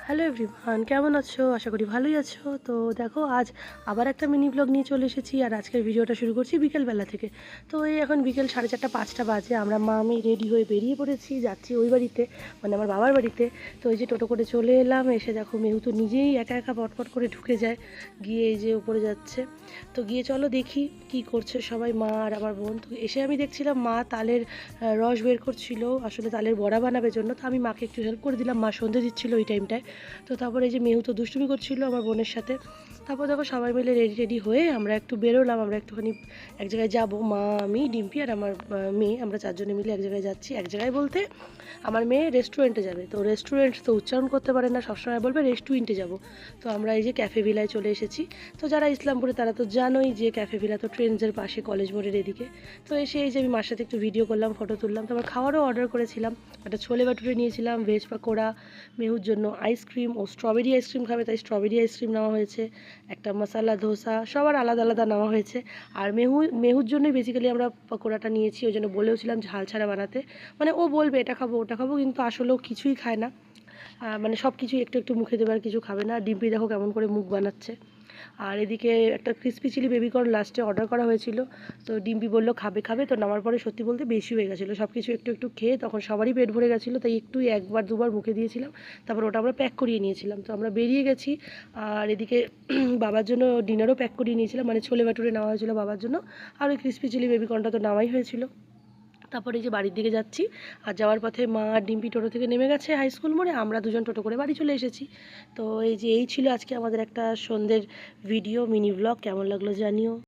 Hello everyone, কেমন আছো? আশা করি ভালোই আছো। তো দেখো, আজ আবার একটা মিনি ব্লগ নিয়ে চলে এসেছি। আর আজকের ভিডিওটা শুরু করছি বিকেলবেলা থেকে। তো এই এখন বিকেল 4:30-5টা বাজে। আমরা মা আমি রেডি হয়ে বেরিয়ে পড়েছি, যাচ্ছি ওই বাড়িতে, মানে আমার বাবার বাড়িতে। তো এই যে টোটো করে চলে এলাম, এসে দেখো মেহু তো নিজেই একা একা পটপট করে ঢুকে যায়, গিয়ে এই যে উপরে যাচ্ছে। তো গিয়ে চলো দেখি কি করছে সবাই, মা আর আমার বোন। তো এসে আমি দেখছিলাম মা তালের রস বের করছিল, আসলে তালের বড়া বানাবে জন্য। তো আমি মাকে একটু হেল্প করে দিলাম, মা সন্ধে দিচ্ছিল ওই টাইমটায়। তো তারপরে এই যে মেহু তো দুষ্টুমি করছিল আমার বোনের সাথে। তারপর দেখো সবাই মিলে রেডি রেডি হয়ে আমরা একটু বেরোলাম, আমরা একটুখানি এক জায়গায় যাব, মা আমি ডিম্পি আর আমার মেয়ে, আমরা চারজনে মিলে এক জায়গায় যাচ্ছি। এক জায়গায় বলতে আমার মেয়ে রেস্টুরেন্টে যাবে। তো রেস্টুরেন্ট তো উচ্চারণ করতে পারে না, সবসময় বলবে রেস্টুরেন্টে যাব। তো আমরা এই যে ক্যাফে ভিলায় চলে এসেছি। তো যারা ইসলামপুরে তারা তো জানোই যে ক্যাফে ভিলা তো ট্রেন্ডসের পাশে, কলেজ মোড়ের এদিকে। তো এসে এই যে আমি মার সাথে একটু ভিডিও করলাম, ফটো তুললাম। তারপর খাওয়ারও অর্ডার করেছিলাম, একটা ছোলে বাটুরে নিয়েছিলাম, ভেজ পাকোড়া, মেহুর জন্য আইসক্রিম, ও স্ট্রবেরি আইসক্রিম খাবে তাই স্ট্রবেরি আইসক্রিম নেওয়া হয়েছে, একটা মশালা ধোসা, সবার আলাদা আলাদা নেওয়া হয়েছে। আর মেহুর জন্যই বেসিক্যালি আমরা পকোড়াটা নিয়েছি, ওই জন্য বলেওছিলাম ঝাল ছাড়া বানাতে। মানে ও বলবে এটা খাবো ওটা খাবো, কিন্তু আসলেও কিছুই খায় না। মানে সব কিছুই একটু একটু মুখে দেবে, আর কিছু খাবে না। ডিম্পি দেখো কেমন করে মুখ বানাচ্ছে। আর এদিকে একটা ক্রিসপি চিলি বেবিকর্ন লাস্টে অর্ডার করা হয়েছিল। তো ডিম্পি বললো খাবে খাবে, তো নামার পরে সত্যি বলতে বেশি হয়ে গেছিলো সব কিছু, একটু একটু খেয়ে তখন সবারই পেট ভরে গেছিলো, তাই একটু একবার দুবার মুখে দিয়েছিলাম। তারপর ওটা আমরা প্যাক করিয়ে নিয়েছিলাম। তো আমরা বেরিয়ে গেছি। আর এদিকে বাবার জন্য ডিনারও প্যাক করিয়ে নিয়েছিলাম, মানে ছোলে ভাটুরে নেওয়া হয়েছিলো বাবার জন্য। আর ওই ক্রিসপি চিলি বেবিকর্নটা তো নেওয়াই হয়েছিল। তারপরে এই যে বাড়ির দিকে যাচ্ছি। আর যাওয়ার পথে মা আর ডিম্পি টোটো থেকে নেমে গেছে হাই স্কুল মোড়ে, আমরা দুজন টোটো করে বাড়ি চলে এসেছি। তো এই যে এই ছিল আজকে আমাদের একটা সন্ধ্যের ভিডিও মিনি ব্লগ। কেমন লাগলো জানিও।